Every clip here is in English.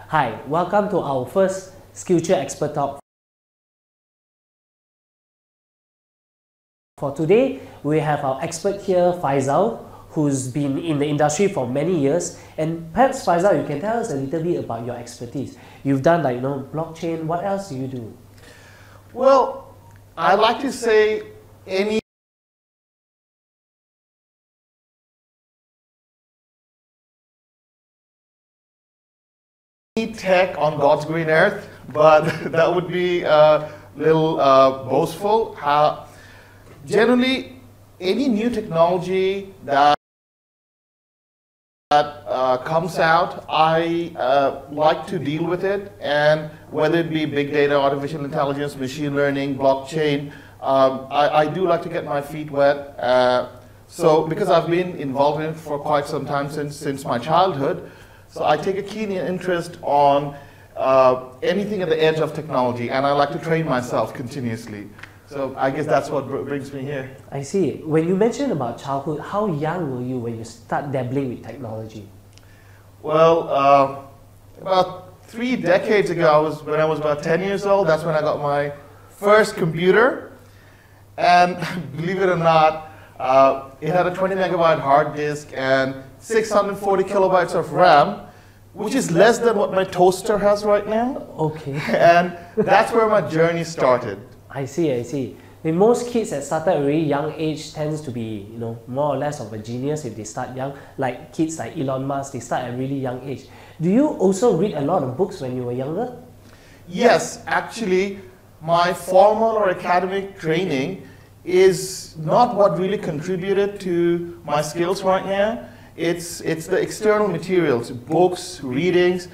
Hi, welcome to our first SKILLSTURE Expert Talk. For today, we have our expert here, Faysal, who's been in the industry for many years. And perhaps, Faysal, you can tell us a little bit about your expertise. You've done blockchain. What else do you do? Well, I like to say any tech on God's green earth, but that would be a little boastful. Generally, any new technology that comes out, I like to deal with it, and whether it be big data, artificial intelligence, machine learning, blockchain, I do like to get my feet wet. So because I've been involved in it for quite some time since my childhood, so I take a keen interest on anything at the edge of technology, and I like to train myself continuously. So I guess that's what brings me here. I see. When you mentioned about childhood, how young were you when you start dabbling with technology? Well, about 3 decades ago, when I was about 10 years old, that's when I got my first computer. And believe it or not, it had a 20 megabyte hard disk and 640 kilobytes of RAM, which is less than what my toaster has right now. Okay. And that's where my journey started. I see, I see. Most kids that start at a very young age tends to be, more or less of a genius if they start young. Like kids like Elon Musk, they start at a really young age. Do you also read a lot of books when you were younger? Yes, actually, my formal or academic training is not what really contributed to my skills right now. It's the external materials, books, readings,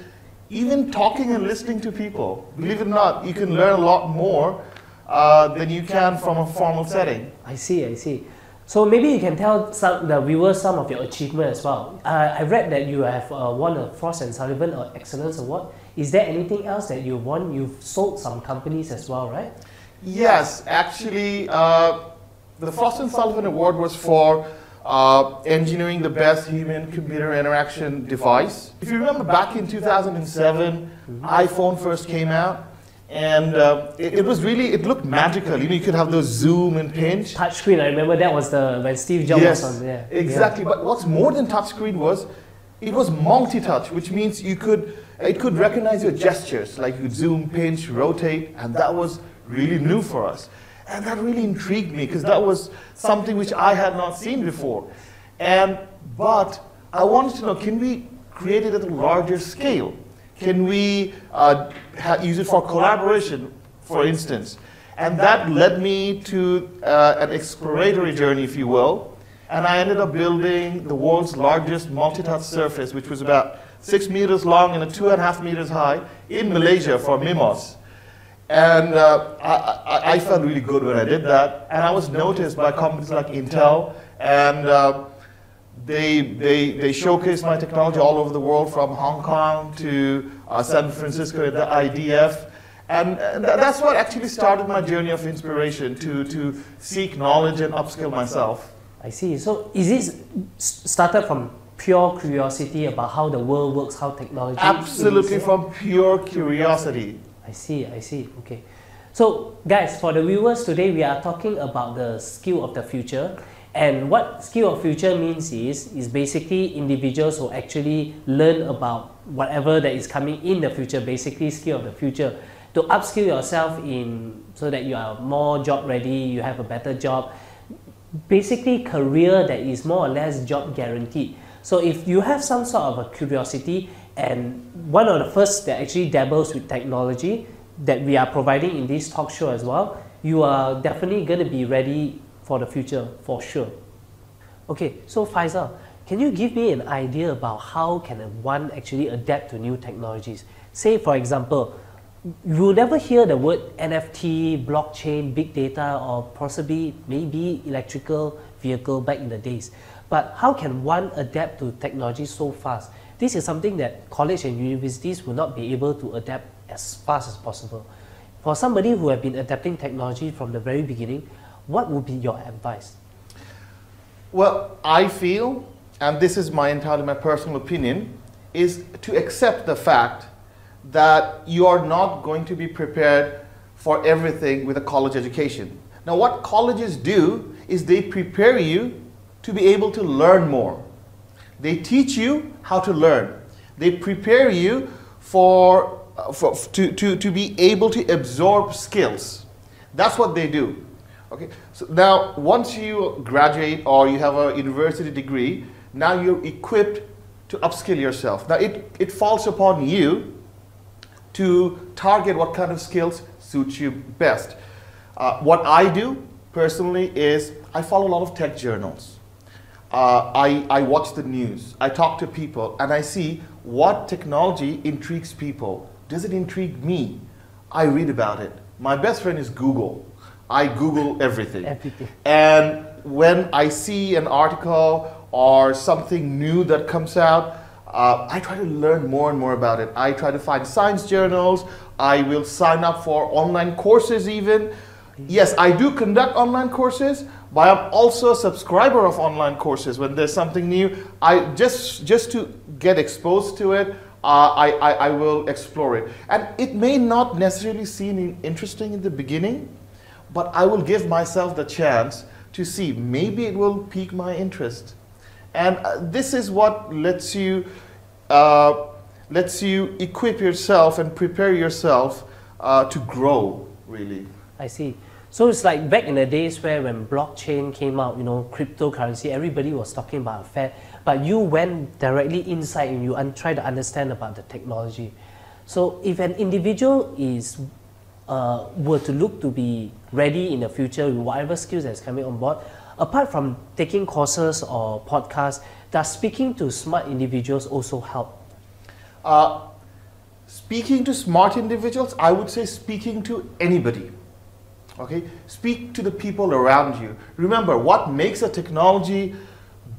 even talking and listening to people. Believe it or not, you can learn a lot more than you can from a formal setting. I see, I see. So maybe you can tell the viewers some of your achievements as well. I read that you have won a Frost & Sullivan Excellence Award. Is there anything else that you've won? You've sold some companies as well, right? Yes, actually, the Frost & Sullivan Award was for engineering the best human-computer interaction device. If you remember back in 2007, iPhone first came out, and it looked magical. You could have those zoom and pinch. Touchscreen, I remember that was when Steve Jobs was on there. Exactly, but what's more than touchscreen was, it was multi-touch, which means it could recognize your gestures, like you could zoom, pinch, rotate, and that was really new for us. And that really intrigued me because that was something which I had not seen before. But I wanted to know, can we create it at a larger scale? Can we use it for collaboration, for instance? And that led me to an exploratory journey, if you will. And I ended up building the world's largest multi-touch surface, which was about 6 meters long and 2.5 meters high in Malaysia for MIMOS. And I felt really good when I did that. And I was noticed by companies like Intel, and they showcased my technology all over the world, from Hong Kong to San Francisco at the IDF. And that's what actually started my journey of inspiration, to seek knowledge and upskill myself. I see. So is this started from pure curiosity about how the world works, how technology Absolutely, from pure curiosity. I see, okay. So guys, for the viewers today, we are talking about the skill of the future. And what skill of future means is basically individuals who actually learn about whatever that is coming in the future, basically skill of the future, to upskill yourself so that you are more job ready, you have a better job. Basically career that is more or less job guaranteed. So if you have some sort of a curiosity, and one of the first that actually dabbles with technology that we are providing in this talk show as well, you are definitely going to be ready for the future, for sure. Okay, so Faysal, can you give me an idea about how can one actually adapt to new technologies? Say, for example, you will never hear the word NFT, blockchain, big data, or possibly maybe electrical vehicle back in the days. But how can one adapt to technology so fast? This is something that college and universities will not be able to adapt as fast as possible. For somebody who have been adapting technology from the very beginning, what would be your advice? Well, I feel, and this is entirely my personal opinion, is to accept the fact that you are not going to be prepared for everything with a college education. Now, what colleges do is they prepare you to be able to learn more. They teach you how to learn. They prepare you to be able to absorb skills. That's what they do. Okay. So now, once you graduate or you have a university degree, now you're equipped to upskill yourself. Now, it falls upon you to target what kind of skills suit you best. What I do personally is I follow a lot of tech journals. I watch the news. I talk to people and I see what technology intrigues people. Does it intrigue me? I read about it. My best friend is Google. I Google everything. And when I see an article or something new that comes out, I try to learn more and more about it. I try to find science journals. I will sign up for online courses even. Yes, I do conduct online courses, but I'm also a subscriber of online courses. When there's something new, I just to get exposed to it, I will explore it. And it may not necessarily seem interesting in the beginning, but I will give myself the chance to see. Maybe it will pique my interest. And this is what lets you equip yourself and prepare yourself to grow, really. I see. So it's like back in the days where when blockchain came out, you know, cryptocurrency, everybody was talking about affair, but you went directly inside and you tried to understand about the technology. So if an individual is were to look to be ready in the future with whatever skills that's coming on board, apart from taking courses or podcasts, does speaking to smart individuals also help? Speaking to smart individuals, I would say speaking to anybody. Okay? Speak to the people around you. Remember, what makes a technology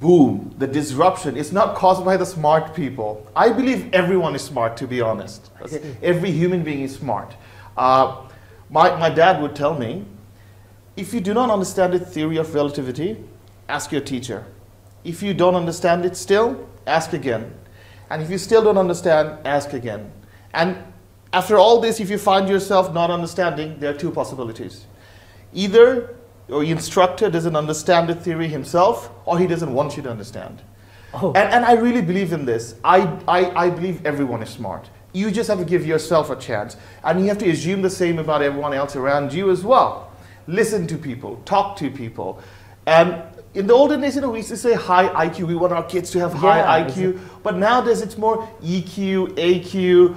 boom, the disruption, is not caused by the smart people. I believe everyone is smart, to be honest. Every human being is smart. My dad would tell me, if you do not understand the theory of relativity, ask your teacher. If you don't understand it still, ask again. And if you still don't understand, ask again. And after all this, if you find yourself not understanding, there are two possibilities. Either your instructor doesn't understand the theory himself, or he doesn't want you to understand. Oh. And I really believe in this. I believe everyone is smart. You just have to give yourself a chance. And you have to assume the same about everyone else around you as well. Listen to people, talk to people. And in the olden days, you know, we used to say high IQ. We want our kids to have high IQ. But nowadays, it's more EQ, AQ.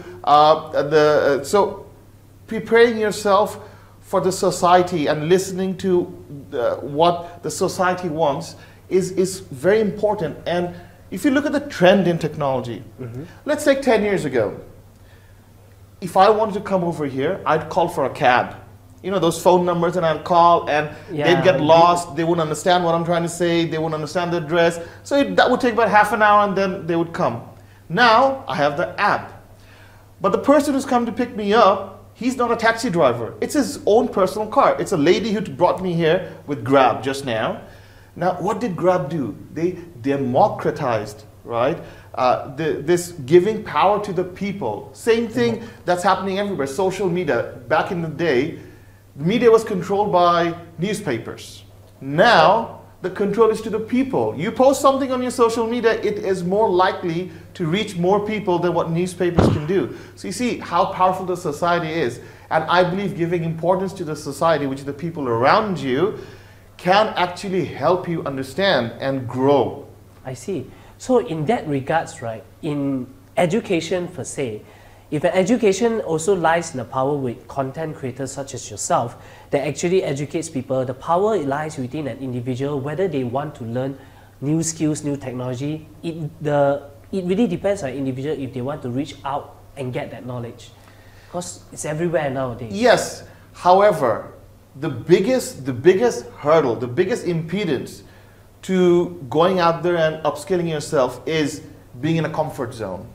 So preparing yourself for the society and listening to what the society wants is very important. And if you look at the trend in technology, let's take 10 years ago. If I wanted to come over here, I'd call for a cab. You know, those phone numbers, and I'd call and they'd get lost. They wouldn't understand what I'm trying to say. They wouldn't understand the address. So that would take about half an hour and then they would come. Now I have the app. But the person who's come to pick me up, he's not a taxi driver. It's his own personal car. It's a lady who brought me here with Grab just now. Now, what did Grab do? They democratized, right? This giving power to the people. Same thing that's happening everywhere. Social media. Back in the day, the media was controlled by newspapers. Now, the control is to the people. You post something on your social media, it is more likely to reach more people than what newspapers can do. So you see how powerful the society is. And I believe giving importance to the society, which is the people around you, can actually help you understand and grow. I see. So in that regards, right, in education per se, if an education also lies in the power with content creators such as yourself that actually educates people, the power lies within an individual, whether they want to learn new skills, new technology. It really depends on an individual if they want to reach out and get that knowledge. Because it's everywhere nowadays. Yes. However, the biggest hurdle, the biggest impedance to going out there and upskilling yourself is being in a comfort zone.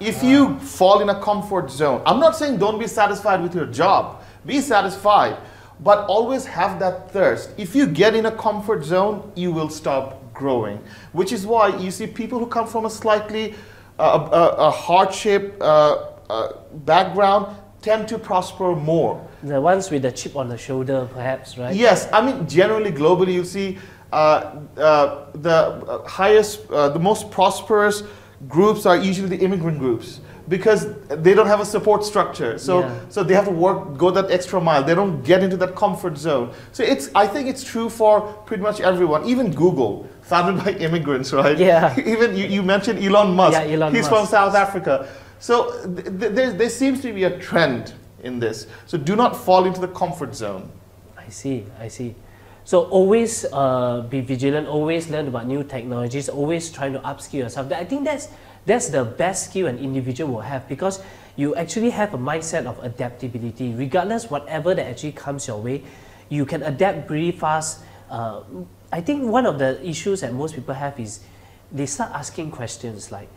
If you fall in a comfort zone, I'm not saying don't be satisfied with your job. Be satisfied, but always have that thirst. If you get in a comfort zone, you will stop growing. Which is why you see people who come from a slightly a hardship background tend to prosper more. The ones with the chip on the shoulder, perhaps, right? Yes, I mean generally globally you see the highest, the most prosperous groups are usually the immigrant groups because they don't have a support structure. So so they have to go that extra mile. They don't get into that comfort zone. So I think it's true for pretty much everyone. Even Google, founded by immigrants, right? Yeah. Even you mentioned Elon Musk. Yeah, Elon He's Musk. from South Africa. So there seems to be a trend in this. So do not fall into the comfort zone. I see, I see. So always be vigilant, always learn about new technologies, always trying to upskill yourself. I think that's the best skill an individual will have, because you actually have a mindset of adaptability. Regardless whatever that actually comes your way, you can adapt really fast. I think one of the issues that most people have is they start asking questions like,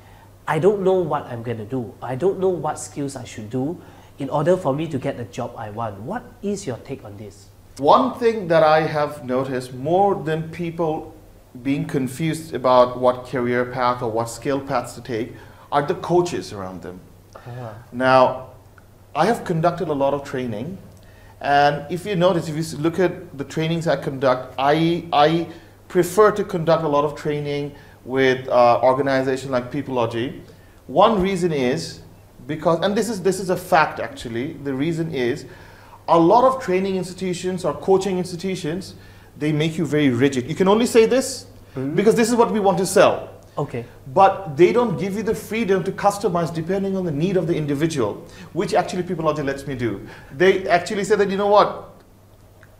I don't know what I'm going to do. I don't know what skills I should do in order for me to get the job I want. What is your take on this? One thing that I have noticed, more than people being confused about what career path or what skill paths to take, are the coaches around them. Now, I have conducted a lot of training, and if you notice, if you look at the trainings I conduct, I prefer to conduct a lot of training with organizations like Peopleology. One reason is because, and this is a fact actually, the reason is a lot of training institutions or coaching institutions, they make you very rigid. You can only say this because this is what we want to sell. Okay. But they don't give you the freedom to customize depending on the need of the individual, which actually Peopleology lets me do. They actually say that, you know what,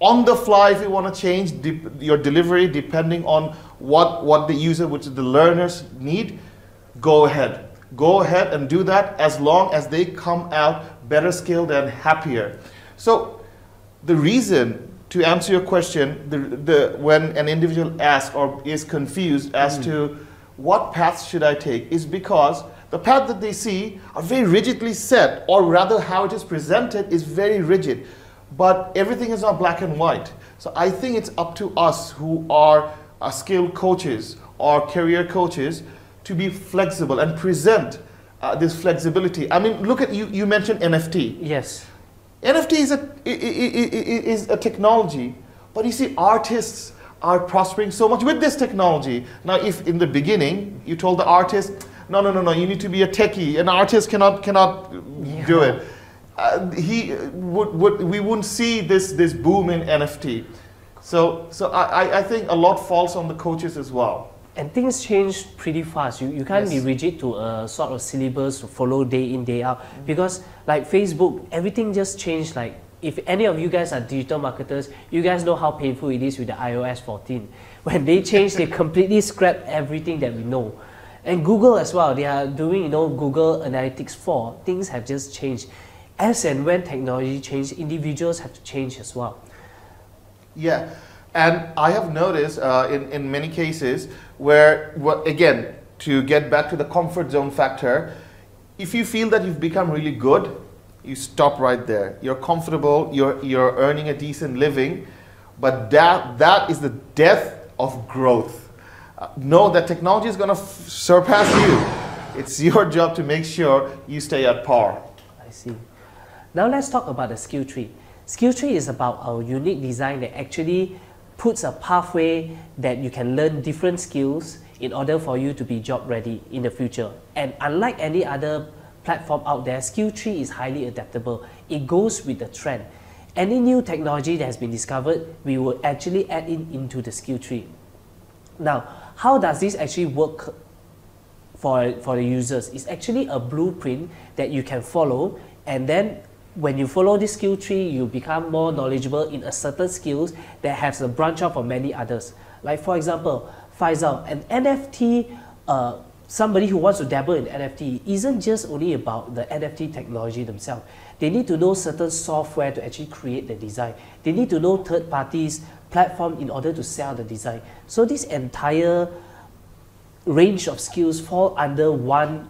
on the fly, if you want to change your delivery depending on what the user, which is the learners need, go ahead. Go ahead and do that as long as they come out better skilled and happier. So the reason, to answer your question, when an individual asks or is confused as to what paths should I take, is because the path that they see are very rigidly set, or rather how it is presented is very rigid. But everything is not black and white. So I think it's up to us who are skilled coaches or career coaches to be flexible and present this flexibility. I mean, look at, you mentioned NFT. Yes. NFT is a technology, but you see artists are prospering so much with this technology. Now, if in the beginning you told the artist, no, you need to be a techie, an artist cannot do it, we wouldn't see this boom in NFT. So I think a lot falls on the coaches as well. And things change pretty fast. You can't be rigid to a sort of syllabus to follow day in, day out. Because like Facebook, everything just changed. Like if any of you guys are digital marketers, you guys know how painful it is with the iOS 14. When they changed, they completely scrapped everything that we know. And Google as well, they are doing, Google Analytics 4. Things have just changed. As and when technology changes, individuals have to change as well. Yeah. And I have noticed in many cases where, again, to get back to the comfort zone factor, if you feel that you've become really good, you stop right there. You're comfortable, you're earning a decent living, but that is the death of growth. Know that technology is going to surpass you. It's your job to make sure you stay at par. I see. Now let's talk about the skill tree. Skill tree is about our unique design that actually puts a pathway that you can learn different skills in order for you to be job ready in the future. And unlike any other platform out there, skill tree is highly adaptable. It goes with the trend. Any new technology that has been discovered, we will actually add it into the skill tree. Now, how does this actually work for the users? It's actually a blueprint that you can follow, and then when you follow this skill tree, you become more knowledgeable in a certain skills that has a branch off of many others. Like for example, Faysal, an NFT, somebody who wants to dabble in NFT isn't just only about the NFT technology themselves. They need to know certain software to actually create the design. They need to know third parties, platform in order to sell the design. So this entire range of skills fall under one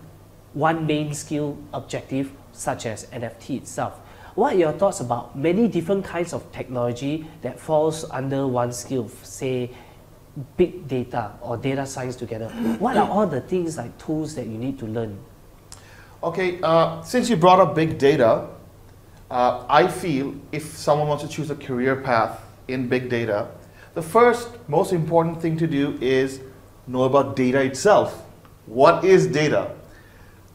main skill objective, such as NFT itself. What are your thoughts about many different kinds of technology that falls under one skill, say big data or data science together? What are all the things like tools that you need to learn? Okay, since you brought up big data, I feel if someone wants to choose a career path in big data, the first most important thing to do is know about data itself. What is data?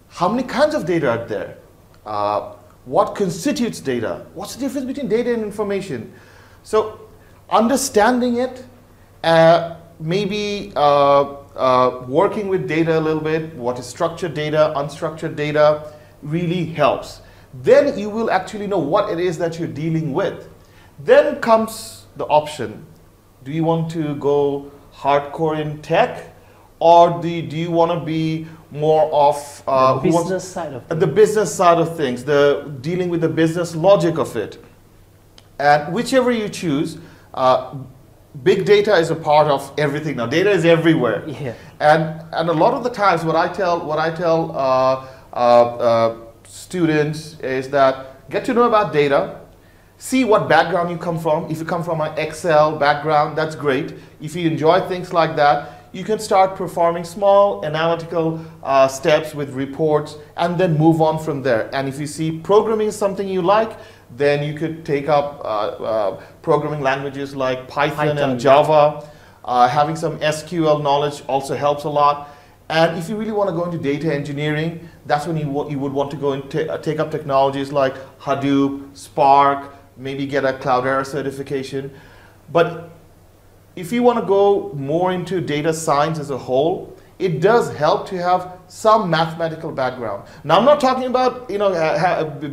How many kinds of data are there? What constitutes data? What's the difference between data and information? So understanding it, maybe working with data a little bit, what is structured data, unstructured data, really helps. Then you will actually know what it is that you're dealing with. Then comes the option. Do you want to go hardcore in tech, or do you want to be more of the business side of things? The business side of things, the dealing with the business logic of it. And whichever you choose, big data is a part of everything now. Data is everywhere. Yeah. And a lot of the times what I tell students is that get to know about data, see what background you come from. If you come from an Excel background, that's great. If you enjoy things like that, you can start performing small analytical steps with reports and then move on from there. And if you see programming is something you like, then you could take up programming languages like Python and Java. Having some SQL knowledge also helps a lot. And if you really want to go into data engineering, that's when you would want to go and take up technologies like Hadoop, Spark, maybe get a Cloudera certification. But if you want to go more into data science as a whole, it does help to have some mathematical background. Now, I'm not talking about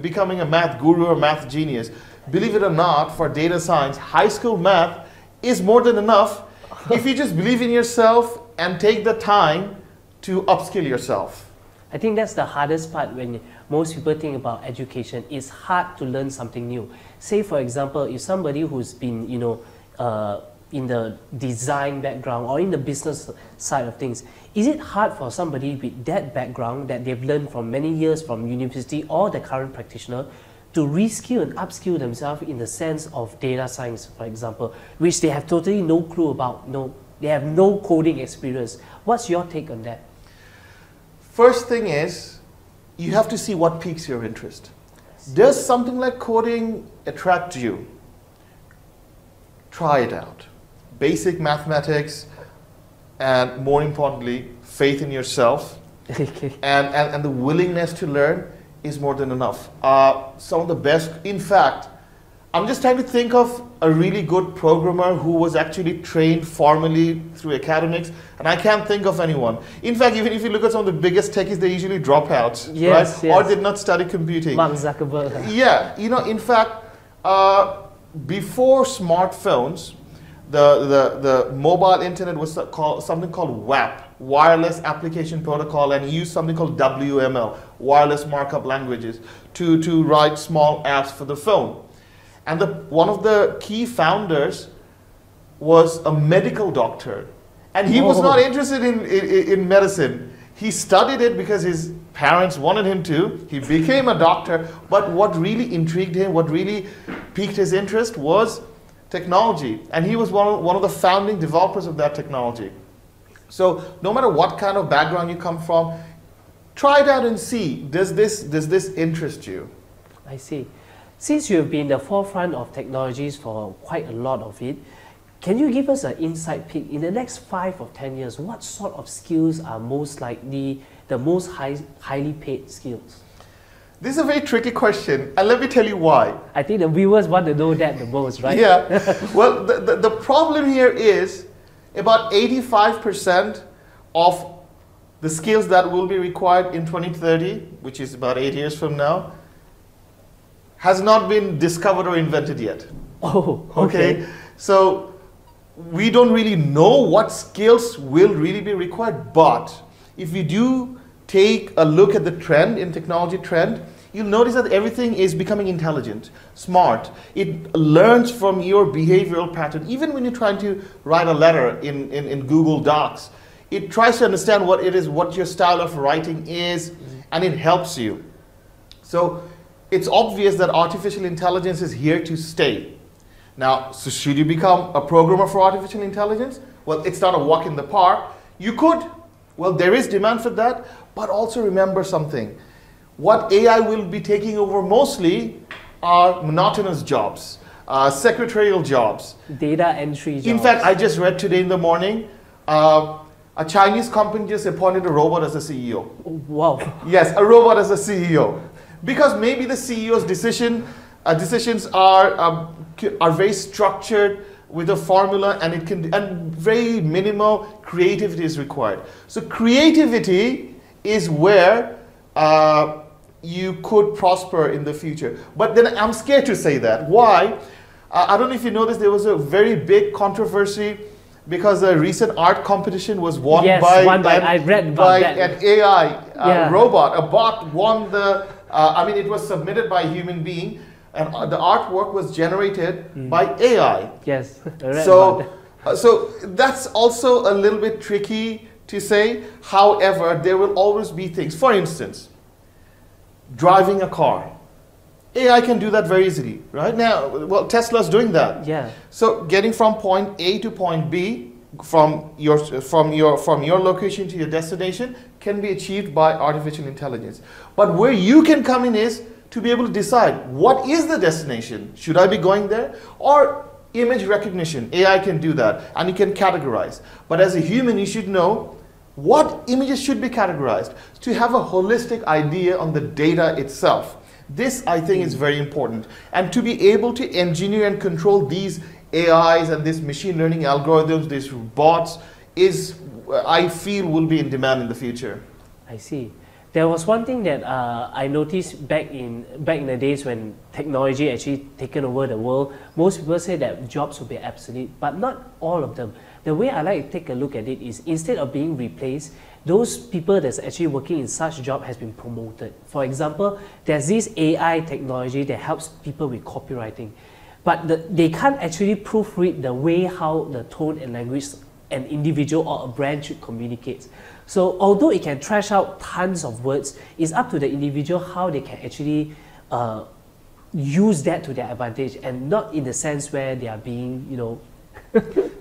becoming a math guru or math genius. Believe it or not, for data science, high school math is more than enough if you just believe in yourself and take the time to upskill yourself. I think that's the hardest part when most people think about education. It's hard to learn something new. Say, for example, if somebody who's been, in the design background or in the business side of things, is it hard for somebody with that background that they've learned from many years from university or the current practitioner to reskill and upskill themselves in the sense of data science, for example, which they have totally no clue about, they have no coding experience? What's your take on that? First thing is, you have to see what piques your interest. Does something like coding attract you? Try it out. Basic mathematics, and more importantly, faith in yourself, and the willingness to learn is more than enough. Some of the best, in fact, I'm just trying to think of a really good programmer who was actually trained formally through academics, and I can't think of anyone. In fact, even if you look at some of the biggest techies, they usually drop out, yes, right? Yes. Or did not study computing. Mark Zuckerberg. Yeah, in fact, before smartphones, the mobile internet was something called WAP, Wireless Application Protocol, and used something called WML, Wireless Markup Languages, to write small apps for the phone. And one of the key founders was a medical doctor, and he was not interested in medicine. He studied it because his parents wanted him to. He became a doctor, but what really intrigued him, what really piqued his interest was technology, and he was one of the founding developers of that technology. So no matter what kind of background you come from, try it out and see, does this interest you? I see. Since you've been the forefront of technologies for quite a lot of it, can you give us an inside peek in the next 5 or 10 years? What sort of skills are most likely the most highly paid skills? This is a very tricky question, and let me tell you why. I think the viewers want to know that the most, right? Yeah. Well, the problem here is about 85% of the skills that will be required in 2030, which is about 8 years from now, has not been discovered or invented yet. Oh, okay. So we don't really know what skills will really be required, but if you do take a look at the trend, in technology trend, you'll notice that everything is becoming intelligent, smart. It learns from your behavioral pattern. Even when you're trying to write a letter in Google Docs, it tries to understand what it is, what your style of writing is, and it helps you. So it's obvious that artificial intelligence is here to stay. Now, so should you become a programmer for artificial intelligence? Well, it's not a walk in the park. You could. Well, there is demand for that, but also remember something. what AI will be taking over mostly are monotonous jobs, secretarial jobs. Data entry jobs. In fact, I just read today in the morning, a Chinese company just appointed a robot as a CEO. Oh, wow. Yes, a robot as a CEO. Because maybe the CEO's decisions are very structured with a formula, and very minimal creativity is required. So creativity is where you could prosper in the future. But then I'm scared to say that. Why? I don't know if you noticed, there was a very big controversy because a recent art competition was won by an AI robot. A bot won the, it was submitted by a human being, and the artwork was generated by AI. Yes. So that's also a little bit tricky to say. However, there will always be things. For instance, driving a car. AI can do that very easily, right? Now, well, Tesla's doing that. Yeah. So getting from point A to point B, from your location to your destination, can be achieved by artificial intelligence. But where you can come in is to be able to decide, what is the destination? Should I be going there? Or image recognition, AI can do that, and you can categorize. But as a human, you should know what images should be categorized, to have a holistic idea on the data itself. This, I think, is very important. And to be able to engineer and control these AIs and these machine learning algorithms, these bots, is, I feel, will be in demand in the future. I see. There was one thing that I noticed back in the days when technology actually taken over the world. Most people say that jobs will be obsolete, but not all of them. The way I like to take a look at it is, instead of being replaced, those people that's actually working in such job has been promoted. For example, there's this AI technology that helps people with copywriting, but they can't actually proofread the way how the tone and language an individual or a brand should communicate. So although it can trash out tons of words, it's up to the individual how they can actually use that to their advantage, and not in the sense where they are being,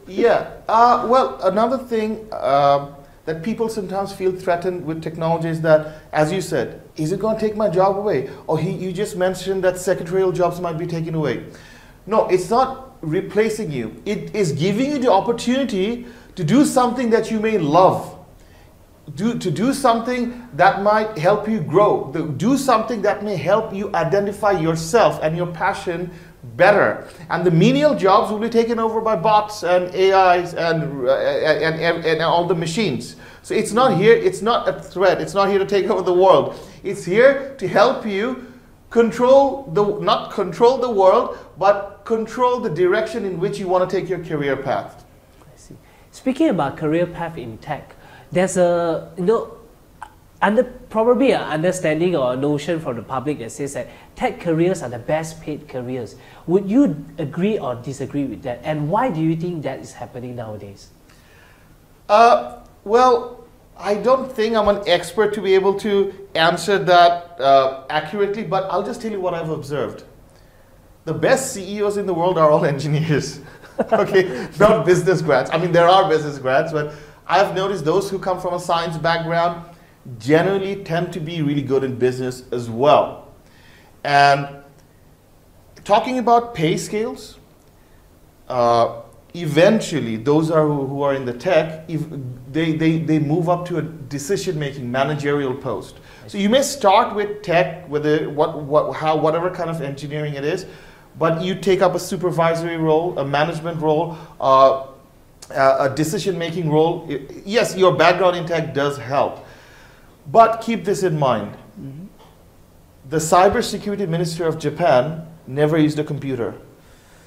Yeah. Well, another thing that people sometimes feel threatened with technology is that, as you said, is it going to take my job away? Or you just mentioned that secretarial jobs might be taken away. No, it's not replacing you. It is giving you the opportunity to do something that you may love. To do something that might help you grow. Do something that may help you identify yourself and your passion better. And the menial jobs will be taken over by bots and AIs and all the machines. So it's not here, it's not a threat, it's not here to take over the world. It's here to help you not control the world, but control the direction in which you want to take your career path. I see. Speaking about career path in tech, there's a, probably an understanding or a notion from the public that says that tech careers are the best paid careers. Would you agree or disagree with that? And why do you think that is happening nowadays? Well, I don't think I'm an expert to be able to answer that accurately, but I'll just tell you what I've observed. The best CEOs in the world are all engineers, okay? Not business grads. I mean, there are business grads, but I've noticed those who come from a science background generally tend to be really good in business as well. And talking about pay scales, eventually those who are in the tech, if they move up to a decision-making managerial post. So you may start with tech, whatever kind of engineering it is, but you take up a supervisory role, a management role, a decision-making role. Yes, your background in tech does help, but keep this in mind. Mm-hmm. The cybersecurity minister of Japan never used a computer.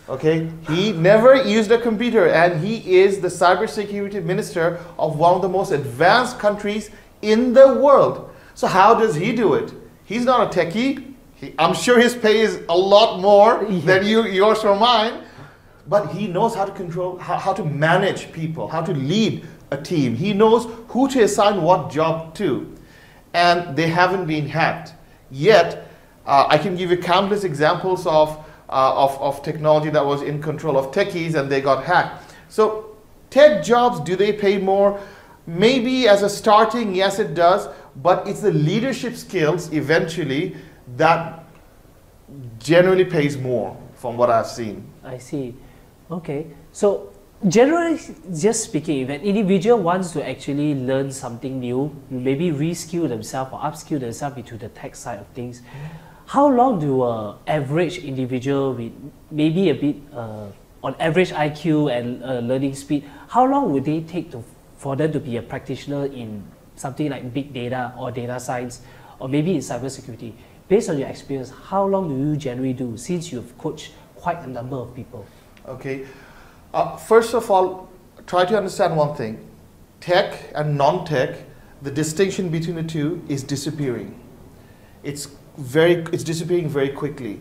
Okay, he never used a computer, and he is the cybersecurity minister of one of the most advanced countries in the world. So how does he do it? He's not a techie. I'm sure his pay is a lot more than yours or mine, but he knows how to control, how to manage people, how to lead a team. He knows who to assign what job to, and they haven't been hacked yet. I can give you countless examples of technology that was in control of techies and they got hacked. So tech jobs, do they pay more? Maybe as a starting, yes it does, but it's the leadership skills eventually that generally pays more from what I've seen. I see. Okay. So generally just speaking, if an individual wants to actually learn something new, maybe reskill themselves or upskill themselves into the tech side of things, how long do an average individual with maybe a bit on average IQ and learning speed, how long would they take for them to be a practitioner in something like big data or data science or maybe in cybersecurity? Based on your experience, how long do you generally do since you've coached quite a number of people? Okay. First of all, try to understand one thing. Tech and non-tech, the distinction between the two is disappearing. It's disappearing very quickly.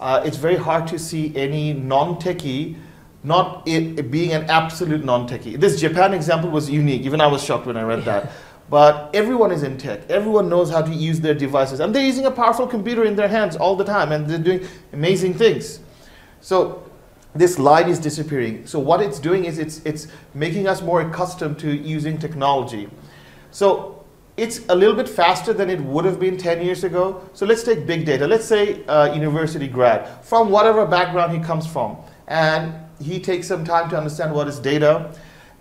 It's very hard to see any non-techie not being an absolute non-techie. This Japan example was unique. Even I was shocked when I read that. But everyone is in tech. Everyone knows how to use their devices. And they're using a powerful computer in their hands all the time. And they're doing amazing things. So this line is disappearing. So what it's doing is it's making us more accustomed to using technology. So it's a little bit faster than it would have been 10 years ago. So let's take big data. Let's say a university grad from whatever background he comes from. And he takes some time to understand what is data.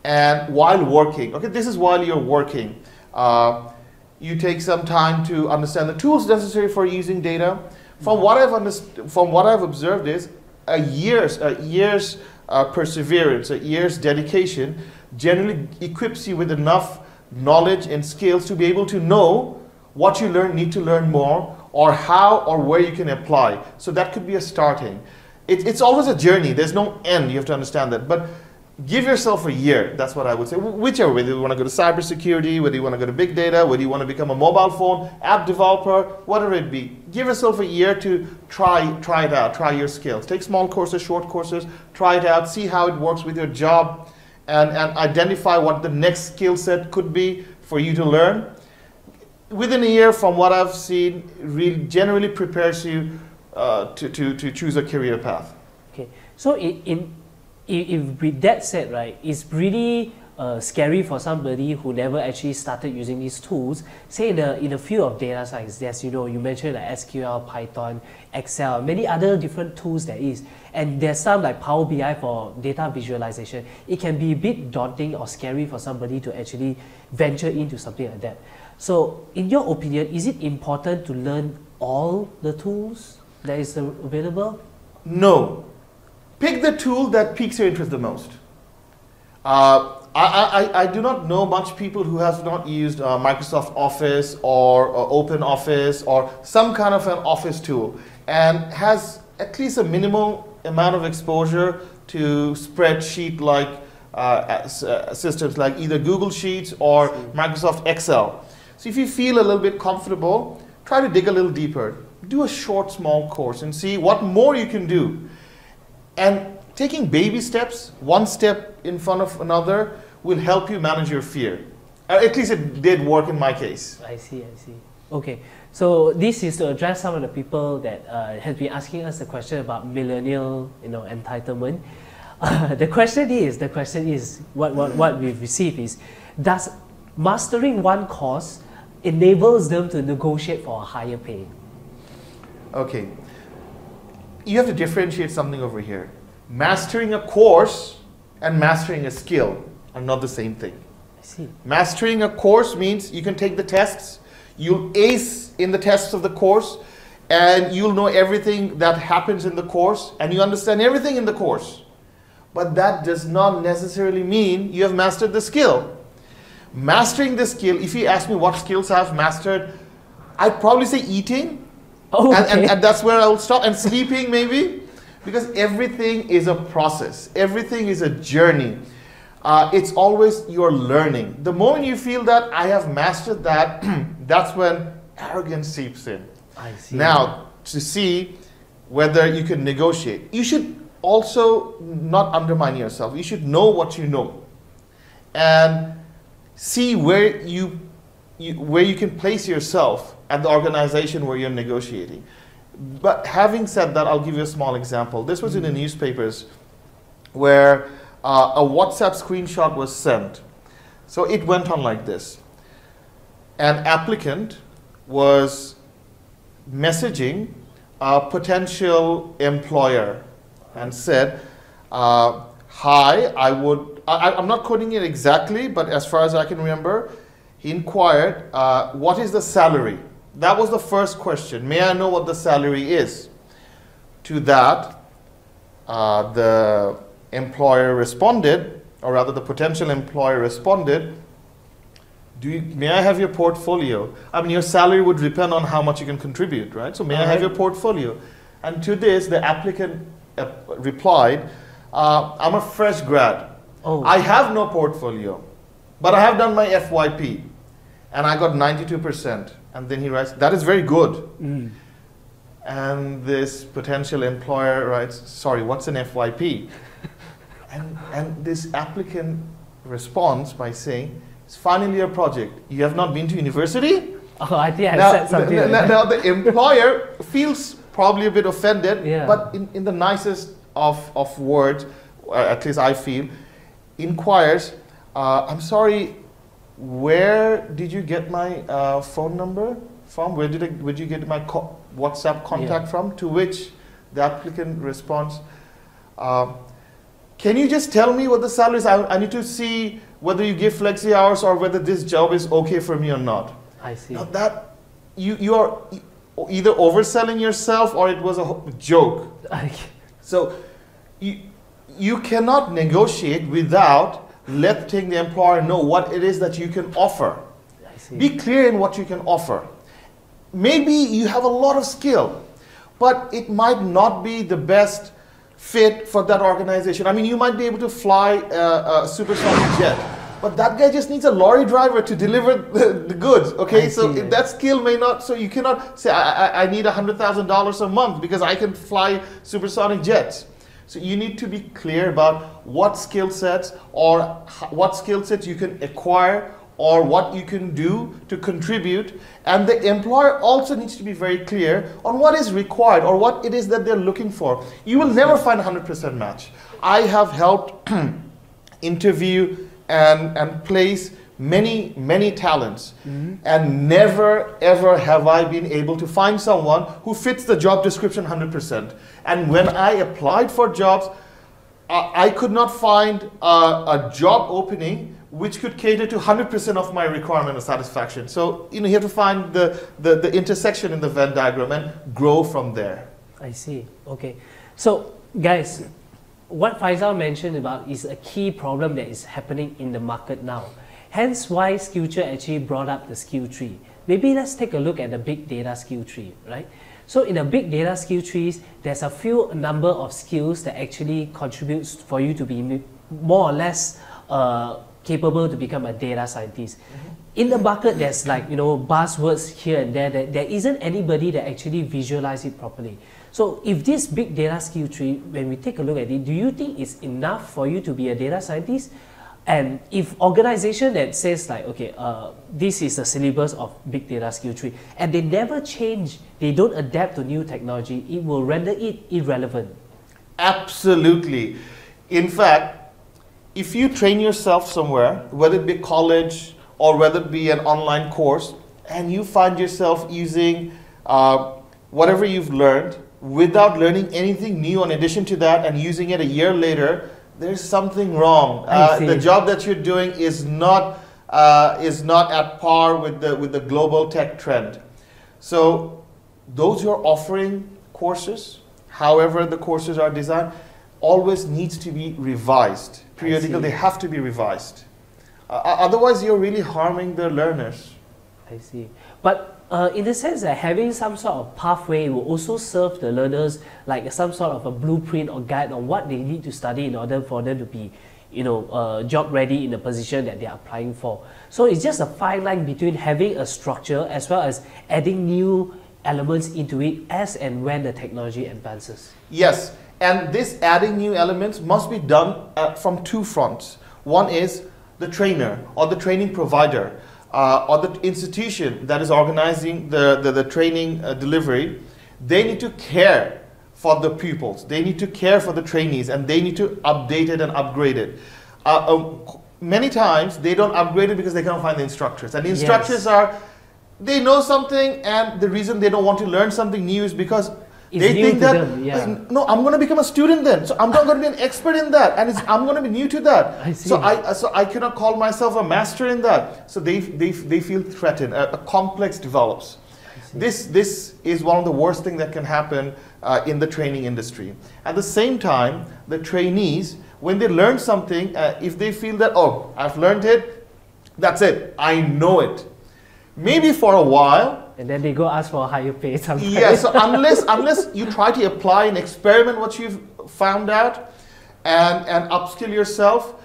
And while working, okay, this is while you're working, you take some time to understand the tools necessary for using data. From what I've observed is a year's perseverance, a year's dedication generally equips you with enough knowledge and skills to be able to know what you need to learn more, or how or where you can apply. So that could be a starting. It's always a journey. There's no end. You have to understand that. But give yourself a year. That's what I would say. Whichever, whether you want to go to cybersecurity, whether you want to go to big data, whether you want to become a mobile phone app developer, whatever it be. Give yourself a year to try it out, try your skills. Take small courses, short courses, try it out, see how it works with your job, and identify what the next skill set could be for you to learn. Within a year, from what I've seen, really generally prepares you to choose a career path. Okay, so if with that said, right, it's really scary for somebody who never actually started using these tools. Say in the field of data science, there's, you mentioned like SQL, Python, Excel, many other different tools there is. And there's some like Power BI for data visualization. It can be a bit daunting or scary for somebody to actually venture into something like that. So in your opinion, is it important to learn all the tools that is available? No. Pick the tool that piques your interest the most. I do not know much people who have not used Microsoft Office or Open Office or some kind of an office tool and has at least a minimal amount of exposure to spreadsheet-like systems like either Google Sheets or Microsoft Excel. So if you feel a little bit comfortable, try to dig a little deeper. Do a short, small course and see what more you can do. And taking baby steps, one step in front of another, will help you manage your fear. At least it did work in my case. I see. Okay, so this is to address some of the people that have been asking us the question about millennial, entitlement. The question is, what we've received is, does mastering one course enables them to negotiate for a higher pay? Okay. You have to differentiate something over here. Mastering a course and mastering a skill are not the same thing. I see. Mastering a course means you can take the tests, you'll ace in the tests of the course, and you'll know everything that happens in the course, and you understand everything in the course. But that does not necessarily mean you have mastered the skill. Mastering the skill, if you ask me what skills I've mastered, I'd probably say eating. Oh, okay. And that's where I will stop. And sleeping maybe, because everything is a process. Everything is a journey. It's always you're learning. The moment you feel that I have mastered that, that's when arrogance seeps in. I see. Now, to see whether you can negotiate, you should also not undermine yourself. You should know what you know, and see where you can place yourself at the organization where you're negotiating. But having said that, I'll give you a small example. This was in the newspapers where a WhatsApp screenshot was sent. So it went on like this. an applicant was messaging a potential employer and said, hi, I'm not quoting it exactly, but as far as I can remember, he inquired, what is the salary? That was the first question. May I know what the salary is? To that, the employer responded, or rather the potential employer responded, may I have your portfolio? I mean, your salary would depend on how much you can contribute, right? So may I have your portfolio? And to this, the applicant replied, I'm a fresh grad. Oh. I have no portfolio, but I have done my FYP, and I got 92%. And then he writes, that is very good. Mm. And this potential employer writes, sorry, what's an FYP? and this applicant responds by saying, it's final year project. You have not been to university? Oh, I think I said something like that. Now the employer feels probably a bit offended, yeah. but in the nicest of words, at least I feel, inquires, I'm sorry, where did you get my phone number from? Where did you get my WhatsApp contact from? To which the applicant responds, can you just tell me what the salary is? I need to see whether you give flexi hours or whether this job is okay for me or not. I see. Now that you are either overselling yourself or it was a joke. So you cannot negotiate without letting the employer know what it is that you can offer. I see. Be clear in what you can offer. Maybe you have a lot of skill, but it might not be the best fit for that organization. I mean, you might be able to fly a supersonic jet, but that guy just needs a lorry driver to deliver the goods, okay? So that skill may not, so you cannot say, I need $100,000 a month because I can fly supersonic jets. So you need to be clear about what skill sets or what skill sets you can acquire or what you can do to contribute. And the employer also needs to be very clear on what is required or what it is that they're looking for. You will never find a 100% match. I have helped interview and place many talents. Mm-hmm. And never ever have I been able to find someone who fits the job description 100%. And when I applied for jobs, I could not find a job opening which could cater to 100% of my requirement of satisfaction. So you have to find the intersection in the Venn diagram and grow from there. I see. Okay. So guys, what Faysal mentioned about is a key problem that is happening in the market now. Hence why SKILLSTURE actually brought up the skill tree. Maybe let's take a look at the big data skill tree, right? So in the big data skill trees, there's a number of skills that actually contributes for you to be more or less capable to become a data scientist. Mm-hmm. In the bucket, there's like, buzzwords here and there that there isn't anybody that actually visualize it properly. So if this big data skill tree, when we take a look at it, do you think it's enough for you to be a data scientist? And if organization that says like, okay, this is the syllabus of big data skill tree, and they never change, they don't adapt to new technology, it will render it irrelevant. Absolutely. In fact, if you train yourself somewhere, whether it be college or whether it be an online course, and you find yourself using whatever you've learned without learning anything new in addition to that and using it a year later, there's something wrong. The job that you're doing is not at par with the global tech trend. So those who are offering courses, however the courses are designed, always needs to be revised. Periodically, they have to be revised. Otherwise, you're really harming the learners. I see. But in the sense that having some sort of pathway will also serve the learners like some sort of a blueprint or guide on what they need to study in order for them to be, job ready in the position that they are applying for. So it's just a fine line between having a structure as well as adding new elements into it as and when the technology advances. Yes, and this adding new elements must be done from two fronts. One is the trainer or the training provider. Or the institution that is organizing the training delivery, they need to care for the pupils, they need to care for the trainees, and they need to update it and upgrade it. Many times they don't upgrade it because they can't find the instructors, and the instructors are they know something, and the reason they don't want to learn something new is because It's they new think to that, them, yeah. no, I'm going to become a student then, so I'm not going to be an expert in that, and I'm going to be new to that. I see. So I cannot call myself a master in that. So they feel threatened. A complex develops. This is one of the worst things that can happen in the training industry. At the same time, the trainees, when they learn something, if they feel that, oh, I've learned it, that's it, I know it. Maybe for a while. And then they go ask for a higher pay sometimes. Yeah, so unless you try to apply and experiment what you've found out and upskill yourself,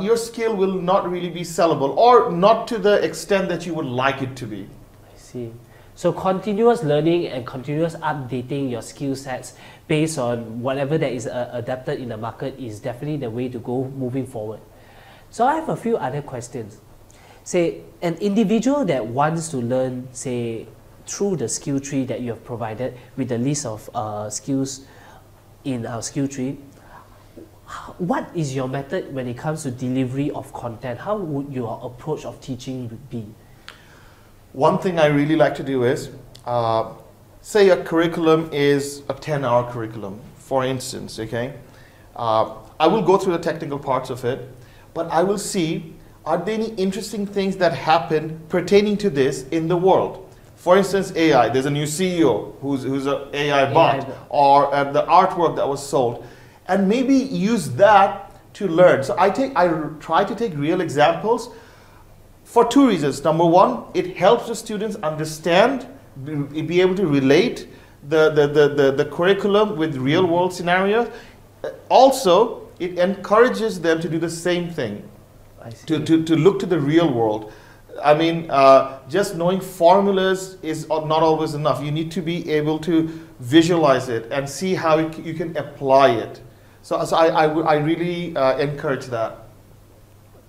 your skill will not really be sellable, or not to the extent that you would like it to be. I see. So continuous learning and continuous updating your skill sets based on whatever that is adapted in the market is definitely the way to go moving forward. So I have a few other questions. Say, an individual that wants to learn, say, through the skill tree that you have provided with the list of skills in our skill tree, what is your method when it comes to delivery of content? How would your approach of teaching be? One thing I really like to do is, say a curriculum is a 10-hour curriculum, for instance, okay? I will go through the technical parts of it, but I will see, are there any interesting things that happen pertaining to this in the world? For instance, AI. There's a new CEO who's an AI bot, or the artwork that was sold, and maybe use that to learn. So I try to take real examples for two reasons. Number one, it helps the students understand, be able to relate the curriculum with real world scenarios. Also, it encourages them to do the same thing, to look to the real world. I mean, just knowing formulas is not always enough. You need to be able to visualize it and see how you can apply it. So I really encourage that.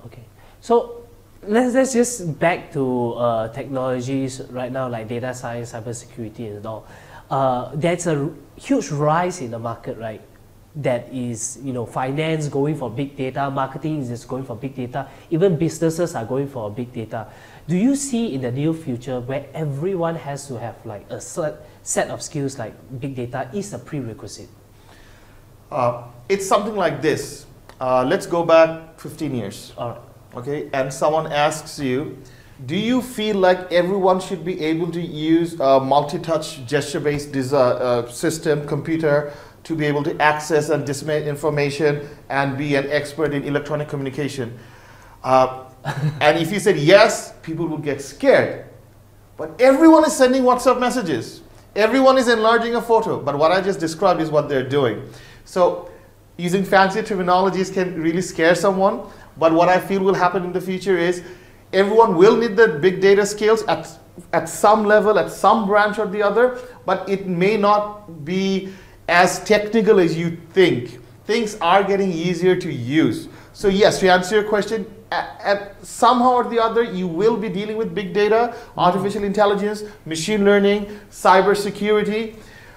Okay. So let's just back to technologies right now, like data science, cybersecurity and all. There's a huge rise in the market, right? That is, finance going for big data, marketing is just going for big data, even businesses are going for big data. Do you see in the near future where everyone has to have like a set of skills like big data is a prerequisite? It's something like this. Let's go back 15 years. All right. Okay, and someone asks you, do you feel like everyone should be able to use a multi-touch gesture-based system, computer, to be able to access and disseminate information and be an expert in electronic communication? And if you said yes, people would get scared. But everyone is sending WhatsApp messages. Everyone is enlarging a photo. But what I just described is what they're doing. So using fancy terminologies can really scare someone. But what I feel will happen in the future is everyone will need the big data skills at some level, at some branch or the other, but it may not be as technical as you think. Things are getting easier to use. So yes, to answer your question, at somehow or the other, you will be dealing with big data, artificial intelligence, machine learning, cybersecurity,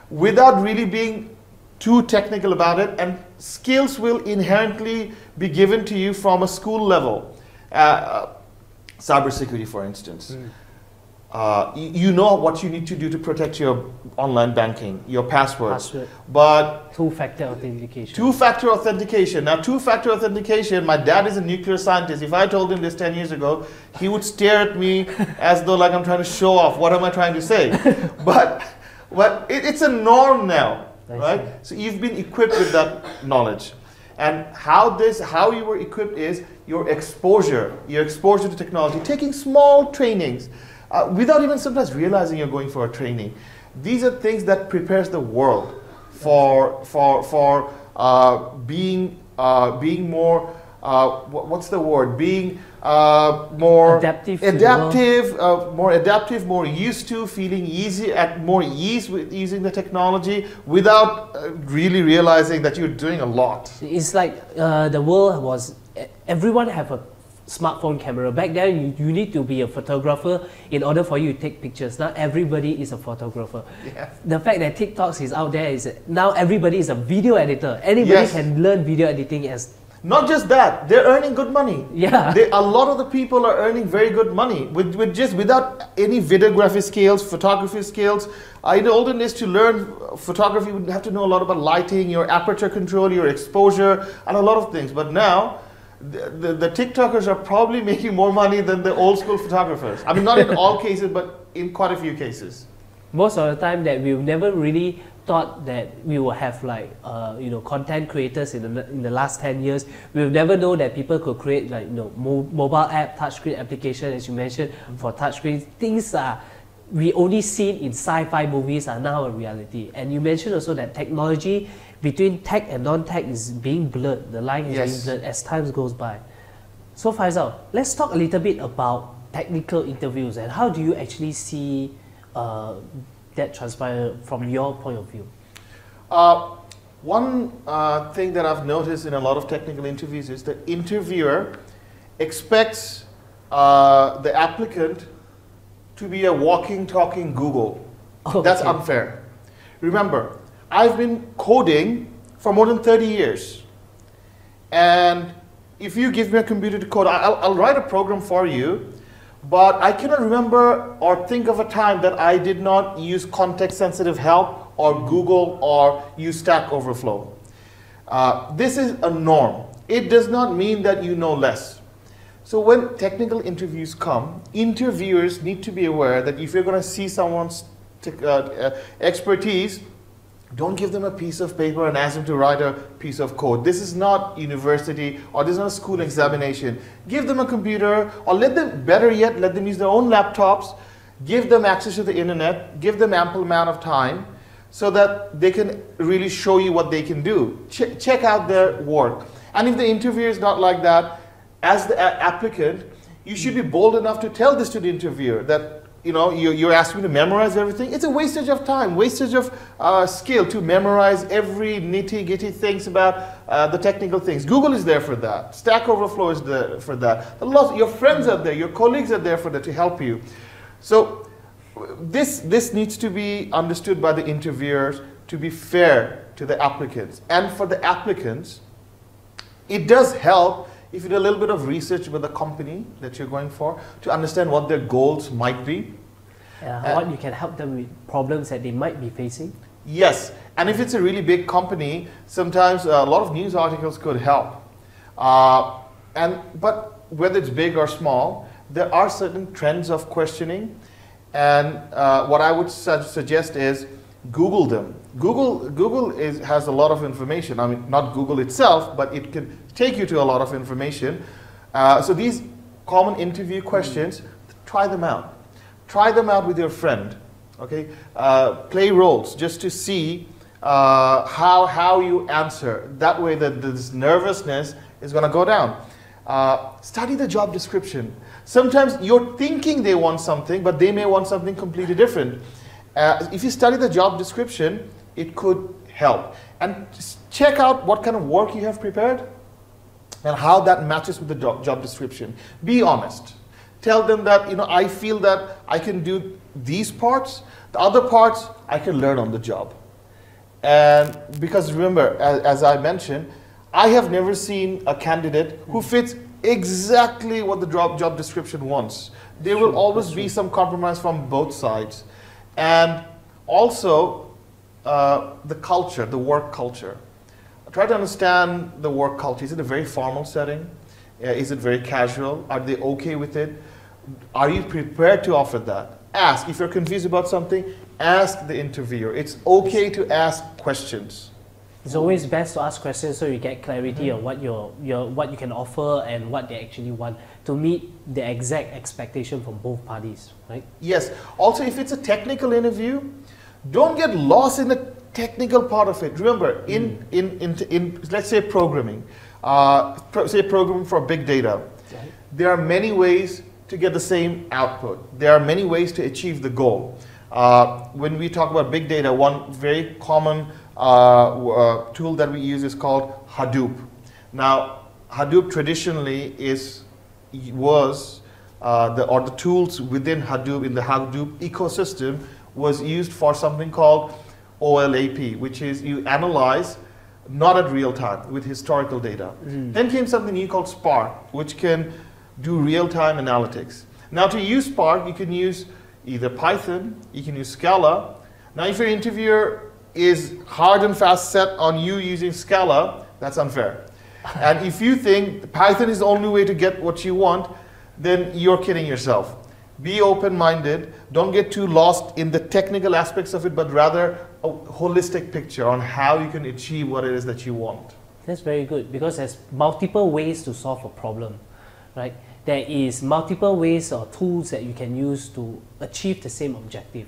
without really being too technical about it, and skills will inherently be given to you from a school level. Cybersecurity, for instance. You know what you need to do to protect your online banking, your password. But two-factor authentication. Two-factor authentication. Now, two-factor authentication, my dad is a nuclear scientist. If I told him this 10 years ago, he would stare at me as though like I'm trying to show off. What am I trying to say? but it's a norm now. Right? So you've been equipped with that knowledge. And how you were equipped is your exposure to technology, taking small trainings, without even sometimes realizing you're going for a training. These are things that prepares the world for being more, what's the word? Being more adaptive, more used to, feeling more ease with using the technology without really realizing that you're doing a lot. It's like the world was, everyone have a smartphone camera. Back then, you need to be a photographer in order for you to take pictures. Now everybody is a photographer. Yeah. The fact that TikTok is out there is now everybody is a video editor. Anybody can learn video editing as Not just that, they're earning good money. Yeah. A lot of the people are earning very good money with just without any videography skills, photography skills. In the olden days, to learn photography, you would have to know a lot about lighting, your aperture control, your exposure, and a lot of things. But now, the TikTokers are probably making more money than the old school photographers. I mean, not in all cases, but in quite a few cases. Most of the time that we've never really thought that we will have like content creators in the last 10 years. We've never known that people could create like mobile app, touchscreen application, as you mentioned, for touchscreen. Things we only seen in sci-fi movies are now a reality. And you mentioned also that technology between tech and non-tech is being blurred. The line is being blurred as time goes by. So Faysal, let's talk a little bit about technical interviews and how do you actually see that transpire from your point of view? One thing that I've noticed in a lot of technical interviews is the interviewer expects the applicant to be a walking, talking Google. Okay. That's unfair. Remember, I've been coding for more than 30 years. And if you give me a computer to code, I'll write a program for you, but I cannot remember or think of a time that I did not use context-sensitive help or Google or use Stack Overflow. This is a norm. It does not mean that you know less. So when technical interviews come, interviewers need to be aware that if you're going to see someone's expertise, don't give them a piece of paper and ask them to write a piece of code. This is not university or this is not a school examination. Give them a computer, or let them, better yet, let them use their own laptops, give them access to the internet, give them ample amount of time so that they can really show you what they can do. Check out their work. And if the interviewer is not like that, as the applicant, you should be bold enough to tell this to the interviewer that you're asking me to memorize everything. It's a wastage of time, wastage of skill to memorize every nitty-gritty things about the technical things. Google is there for that. Stack Overflow is there for that. Your friends are there, your colleagues are there for that to help you. So this needs to be understood by the interviewers to be fair to the applicants. And for the applicants, it does help if you do a little bit of research with the company that you're going for to understand what their goals might be. What you can help them with problems that they might be facing. Yes, and if it's a really big company, sometimes a lot of news articles could help. But whether it's big or small, there are certain trends of questioning, and what I would suggest is Google them. Google has a lot of information. I mean, not Google itself, but it can take you to a lot of information. So these common interview questions, try them out. Try them out with your friend. Okay, play roles just to see how you answer. That way, this nervousness is going to go down. Study the job description. Sometimes you're thinking they want something, but they may want something completely different. If you study the job description, it could help. And check out what kind of work you have prepared and how that matches with the job description. Be honest. Tell them that, I feel that I can do these parts. The other parts, I can learn on the job. And because remember, as I mentioned, I have never seen a candidate who fits exactly what the job description wants. There will always be some compromise from both sides. And also, the culture, the work culture. Try to understand the work culture. Is it a very formal setting? Is it very casual? Are they okay with it? Are you prepared to offer that? Ask. If you're confused about something, ask the interviewer. It's okay to ask questions. It's always best to ask questions so you get clarity on what what you can offer and what they actually want to meet the exact expectation from both parties, right? Yes. Also, if it's a technical interview, don't get lost in the technical part of it. Remember, in let's say programming, say programming for big data, right. There are many ways to get the same output. There are many ways to achieve the goal. When we talk about big data, one very common tool that we use is called Hadoop. Now, Hadoop traditionally was the tools within Hadoop, in the Hadoop ecosystem, was used for something called OLAP, which is you analyze not at real time, with historical data. Then came something new called Spark, which can do real-time analytics. Now to use Spark, you can use either Python, you can use Scala. Now if your interviewer is hard and fast set on you using Scala, that's unfair. And if you think Python is the only way to get what you want, then you're kidding yourself. Be open-minded, don't get too lost in the technical aspects of it, but rather a holistic picture on how you can achieve what it is that you want. That's very good, because there's multiple ways to solve a problem, right? There is multiple ways or tools that you can use to achieve the same objective.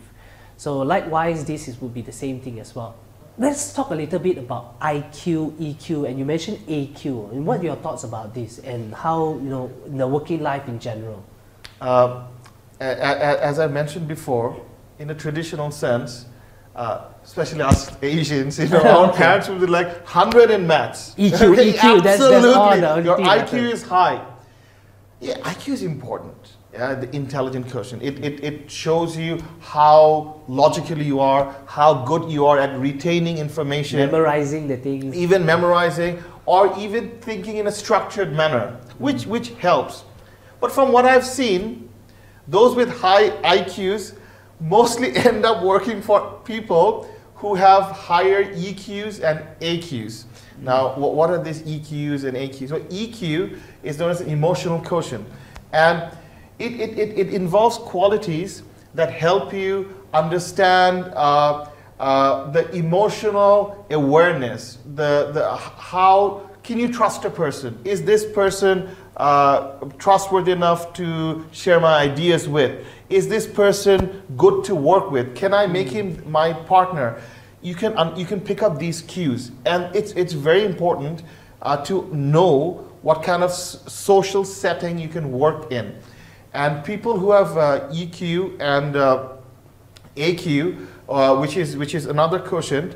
So likewise, would be the same thing as well. Let's talk a little bit about IQ, EQ, and you mentioned AQ. And what are your thoughts about this and how, in the working life in general? As I mentioned before, in a traditional sense, especially us Asians, our parents would be like 100 in maths. EQ, EQ, that's all the your IQ is high. Yeah, IQ is important. The intelligent quotient. It shows you how logically you are, how good you are at retaining information. Memorizing the things. Even memorizing, or even thinking in a structured manner, which helps. But from what I've seen, those with high IQs mostly end up working for people who have higher EQs and AQs. Now, what are these EQs and AQs? So EQ is known as emotional quotient. And it involves qualities that help you understand the emotional awareness, how can you trust a person? Is this person trustworthy enough to share my ideas with? Is this person good to work with? Can I make him my partner? You can pick up these cues, and it's very important to know what kind of social setting you can work in. And people who have EQ and AQ, which is another quotient,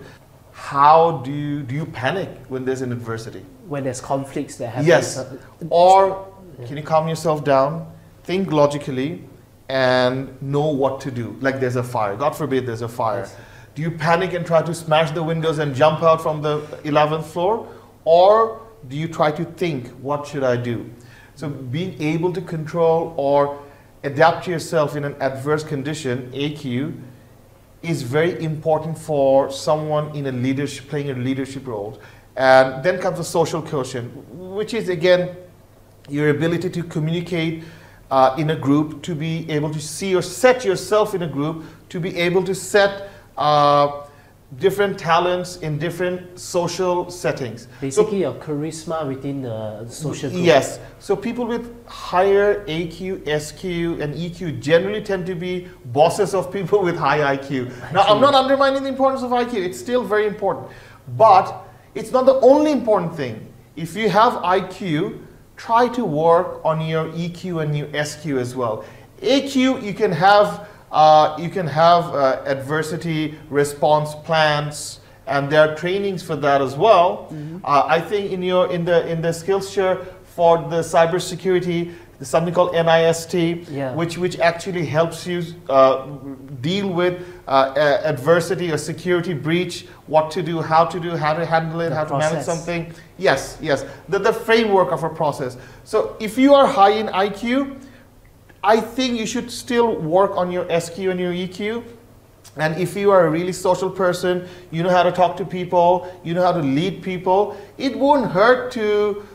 how do you panic when there's an adversity? When there's conflicts that happen. Yes. Or can you calm yourself down, think logically, and know what to do? Like there's a fire. God forbid there's a fire. Yes. Do you panic and try to smash the windows and jump out from the 11th floor? Or do you try to think, what should I do? So being able to control or adapt yourself in an adverse condition, AQ, is very important for someone in a leadership, playing a leadership role. And then comes the social quotient, which is again your ability to communicate in a group, to be able to see or set yourself in a group, to be able to set different talents in different social settings. Basically, your charisma within the social group. Yes. So people with higher AQ, SQ, and EQ generally tend to be bosses of people with high IQ. Now, I'm not undermining the importance of IQ. It's still very important. But it's not the only important thing. If you have IQ, try to work on your EQ and your SQ as well. AQ, you can have adversity response plans, and there are trainings for that as well. I think in the SKILLSTURE for the cybersecurity, there's something called NIST, which actually helps you deal with adversity or security breach, what to do, how to handle it, how to manage something. Yes, the framework of a process. So if you are high in IQ, I think you should still work on your SQ and your EQ. And if you are a really social person, you know how to talk to people, you know how to lead people, it won't hurt to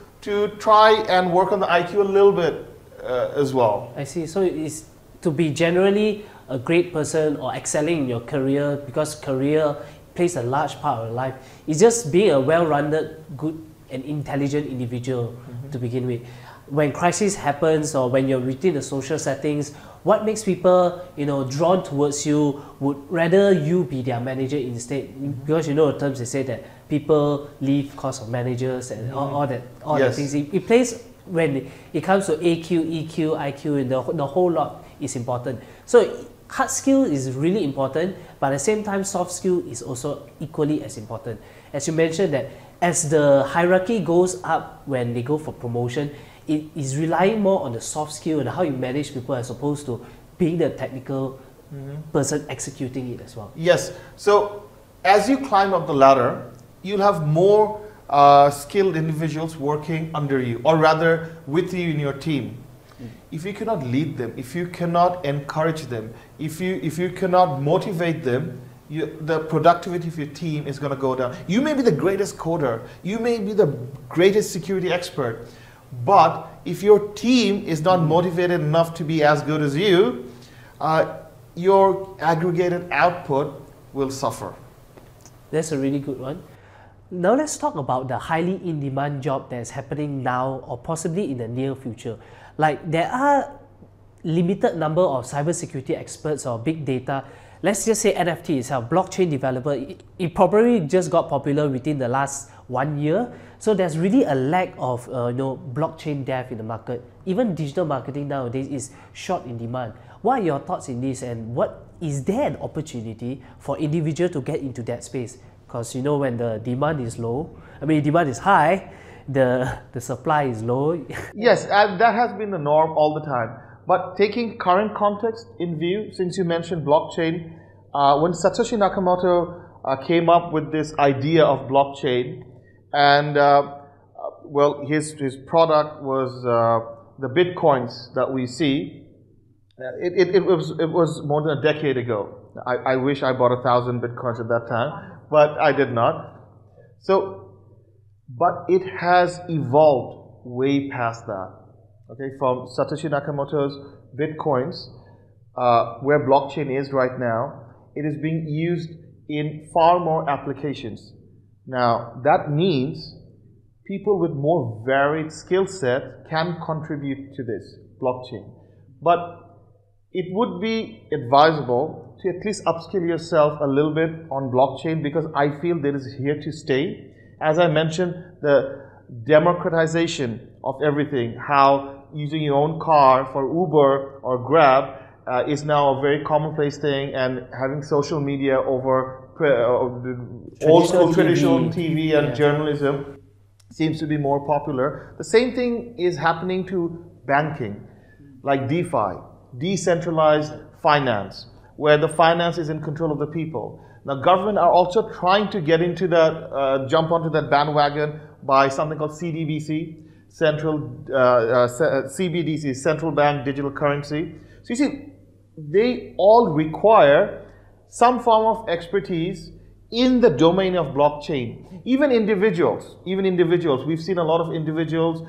try and work on the IQ a little bit as well. I see. So it's to be generally a great person or excelling in your career, because career plays a large part of your life. It's just being a well-rounded, good and intelligent individual to begin with. When crisis happens or when you're within the social settings, what makes people, drawn towards you would rather you be their manager instead? Because the terms they say that people leave because of managers and all the things. It plays when it comes to AQ, EQ, IQ, and the whole lot is important. So hard skill is really important, but at the same time, soft skill is also equally as important. As you mentioned that as the hierarchy goes up when they go for promotion, it is relying more on the soft skill and how you manage people as opposed to being the technical person executing it as well. Yes. So as you climb up the ladder, you'll have more skilled individuals working under you, or rather with you in your team. If you cannot lead them, if you cannot encourage them, if you cannot motivate them, the productivity of your team is going to go down. You may be the greatest coder, you may be the greatest security expert, but if your team is not motivated enough to be as good as you, your aggregated output will suffer. That's a really good one. Now let's talk about the highly in-demand job that's happening now or possibly in the near future. Like, there are limited number of cybersecurity experts or big data. Let's just say NFT itself, blockchain developer, it probably just got popular within the last 1 year. So there's really a lack of blockchain dev in the market. Even digital marketing nowadays is short in demand. What are your thoughts in this, and is there an opportunity for individuals to get into that space? Because when the demand is low, demand is high, the supply is low. Yes, that has been the norm all the time. But taking current context in view, since you mentioned blockchain, when Satoshi Nakamoto came up with this idea of blockchain, and well, his product was the bitcoins that we see. It was more than a decade ago. I wish I bought 1,000 bitcoins at that time, but I did not. But it has evolved way past that. Okay, from Satoshi Nakamoto's bitcoins, where blockchain is right now, it is being used in far more applications. Now, that means people with more varied skill set can contribute to this blockchain. But it would be advisable to at least upskill yourself a little bit on blockchain, because I feel that it is here to stay. As I mentioned, the democratization of everything, how using your own car for Uber or Grab is now a very commonplace thing, and having social media over old school traditional TV and journalism seems to be more popular. The same thing is happening to banking, like DeFi, decentralized finance, where the finance is in control of the people. Now, government are also trying to get into that, jump onto that bandwagon by something called CDBC, CBDC, central bank digital currency. So you see, they all require some form of expertise in the domain of blockchain. Even individuals, we've seen a lot of individuals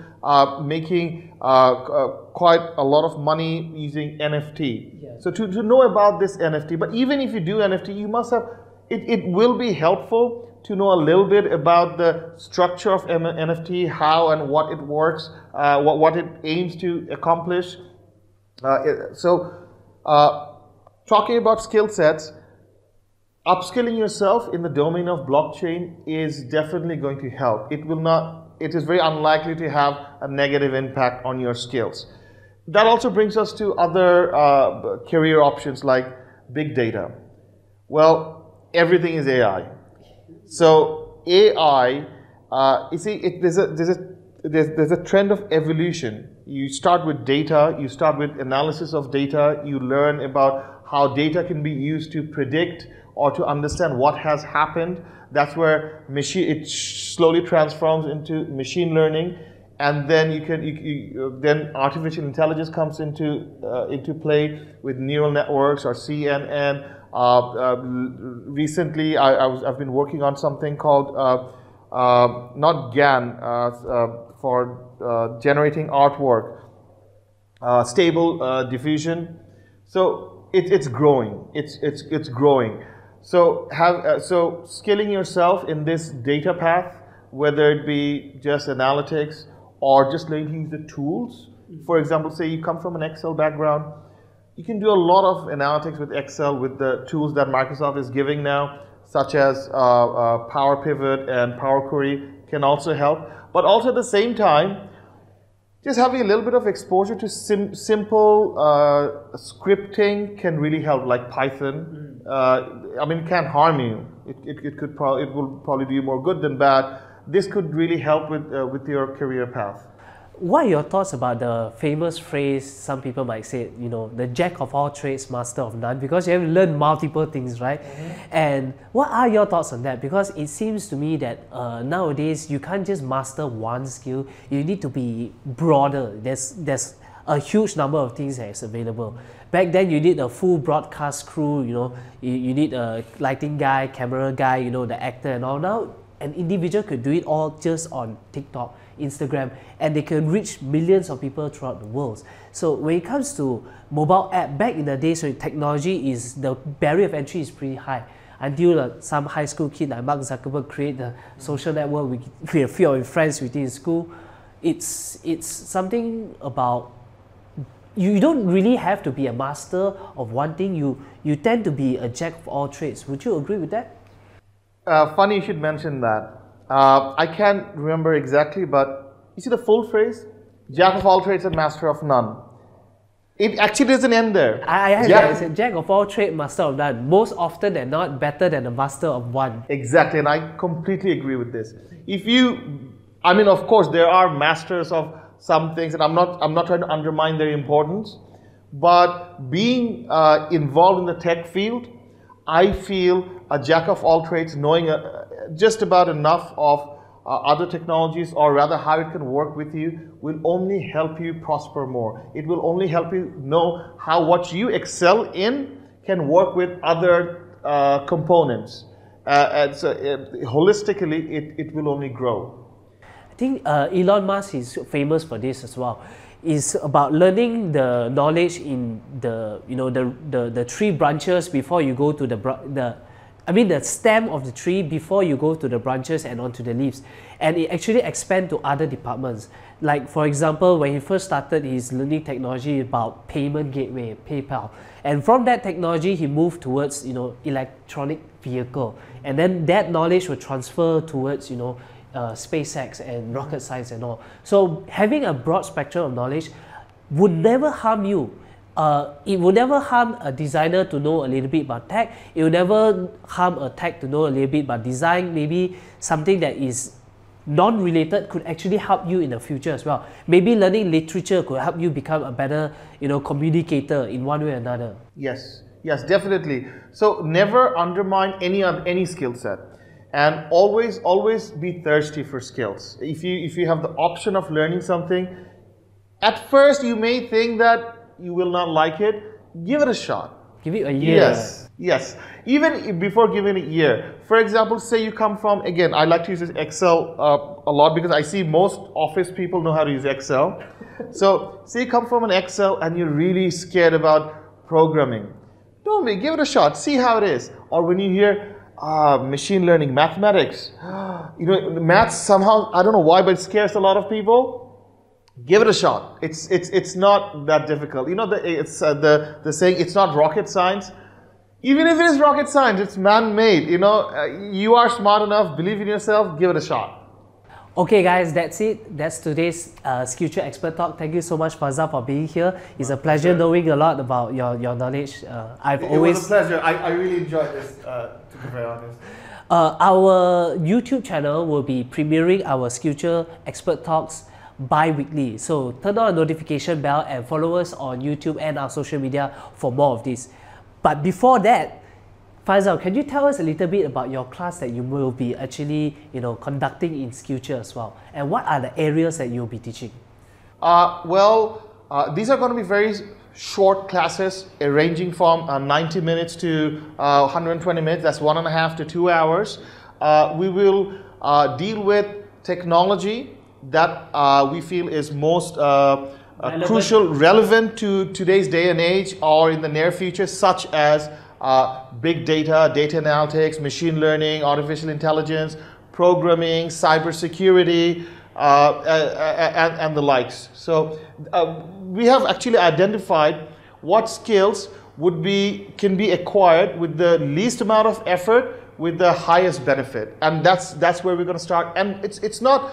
making quite a lot of money using NFT. Yes. So to know about this NFT, but even if you do NFT, you must have, it will be helpful to know a little bit about the structure of NFT, how and what it works, what it aims to accomplish. Talking about skill sets, upskilling yourself in the domain of blockchain is definitely going to help. It is very unlikely to have a negative impact on your skills. That also brings us to other career options like big data. Well, everything is AI. So AI, you see, there's a trend of evolution. You start with data, you start with analysis of data, you learn about how data can be used to predict or to understand what has happened. That's where it slowly transforms into machine learning, and then then artificial intelligence comes into play with neural networks or CNN. Recently, I've been working on something called not GAN for generating artwork, stable diffusion. So it's growing. It's growing. So skilling yourself in this data path, whether it be just analytics or just learning to use the tools. For example, say you come from an Excel background, you can do a lot of analytics with Excel with the tools that Microsoft is giving now, such as Power Pivot and Power Query can also help. But also at the same time, just having a little bit of exposure to simple scripting can really help, like Python. It can't harm you. It will probably do you more good than bad. This could really help with your career path. what are your thoughts about the famous phrase, some people might say, you know, the jack of all trades, master of none, because you have to learn multiple things, right? And what are your thoughts on that? Because it seems to me that nowadays you can't just master one skill, you need to be broader. There's a huge number of things that is available. Back then you need a full broadcast crew, you know, you need a lighting guy, camera guy, you know, the actor and all. Now an individual could do it all just on TikTok, Instagram, and they can reach millions of people throughout the world. So when it comes to mobile app, back in the days when technology is, the barrier of entry is pretty high. Until some high school kid like Mark Zuckerberg create the social network with a few of his friends within school, it's something about, you don't really have to be a master of one thing, you tend to be a jack of all trades. Would you agree with that? Funny you should mention that. I can't remember exactly, but you see the full phrase? Jack of all trades and master of none. It actually doesn't end there. I said jack of all trades, master of none. Most often than not, better than a master of one. Exactly, and I completely agree with this. If you, I mean, of course, there are masters of some things, and I'm not trying to undermine their importance, but being involved in the tech field, I feel a jack of all trades, knowing just about enough of other technologies, or rather how it can work with you, will only help you prosper more. It will only help you know how what you excel in can work with other components. And so holistically, it will only grow. I think Elon Musk is famous for this as well. Is about learning the knowledge in the, you know, the tree branches before you go to the stem of the tree before you go to the branches and onto the leaves, and it actually expands to other departments. Like for example, when he first started his learning technology about payment gateway, PayPal, and from that technology he moved towards, you know, electronic vehicle, and then that knowledge will transfer towards, you know, SpaceX and rocket science and all. So having a broad spectrum of knowledge would never harm you. It will never harm a designer to know a little bit about tech. It will never harm a tech to know a little bit about design. Maybe something that is non-related could actually help you in the future as well. Maybe learning literature could help you become a better, you know, communicator in one way or another. Yes, yes, definitely. So never undermine any skill set. And always be thirsty for skills. If you have the option of learning something, at first you may think that you will not like it. Give it a shot. Give it a year. Yes, yes. Even before giving it a year. For example, say you come from, again, I like to use Excel a lot because I see most office people know how to use Excel. So say you come from an Excel and you're really scared about programming. Don't be, give it a shot. See how it is. Or when you hear machine learning, mathematics, you know, maths somehow, I don't know why, but it scares a lot of people. Give it a shot. It's not that difficult. You know, the saying, it's not rocket science. Even if it is rocket science, it's man-made. You know, you are smart enough, believe in yourself, give it a shot. Okay guys, that's it. That's today's SKILLSTURE Expert Talk. Thank you so much, Faysal, for being here. It's a pleasure knowing a lot about your knowledge. It was a pleasure. I really enjoyed this, to be very honest. Our YouTube channel will be premiering our SKILLSTURE Expert Talks bi-weekly. So turn on the notification bell and follow us on YouTube and our social media for more of this. But before that, Faysal, can you tell us a little bit about your class that you will be actually, you know, conducting in SKILLSTURE as well? And what are the areas that you'll be teaching? These are going to be very short classes, ranging from 90 minutes to 120 minutes. That's 1.5 to 2 hours. We will deal with technology that we feel is most relevant to today's day and age, or in the near future, such as big data, data analytics, machine learning, artificial intelligence, programming, cybersecurity, and the likes. So we have actually identified what skills can be acquired with the least amount of effort with the highest benefit, and that's where we're going to start. And it's not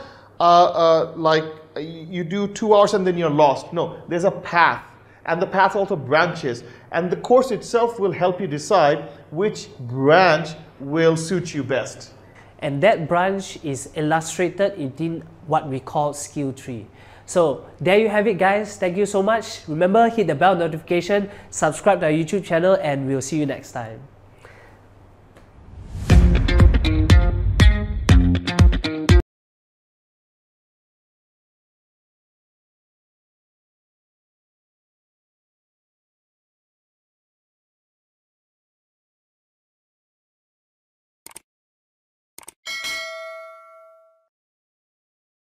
like you do 2 hours and then you're lost. No, there's a path, and the path also branches, and the course itself will help you decide which branch will suit you best. And that branch is illustrated in what we call skill tree. So there you have it, guys. Thank you so much. Remember, hit the bell notification, subscribe to our YouTube channel, and we'll see you next time.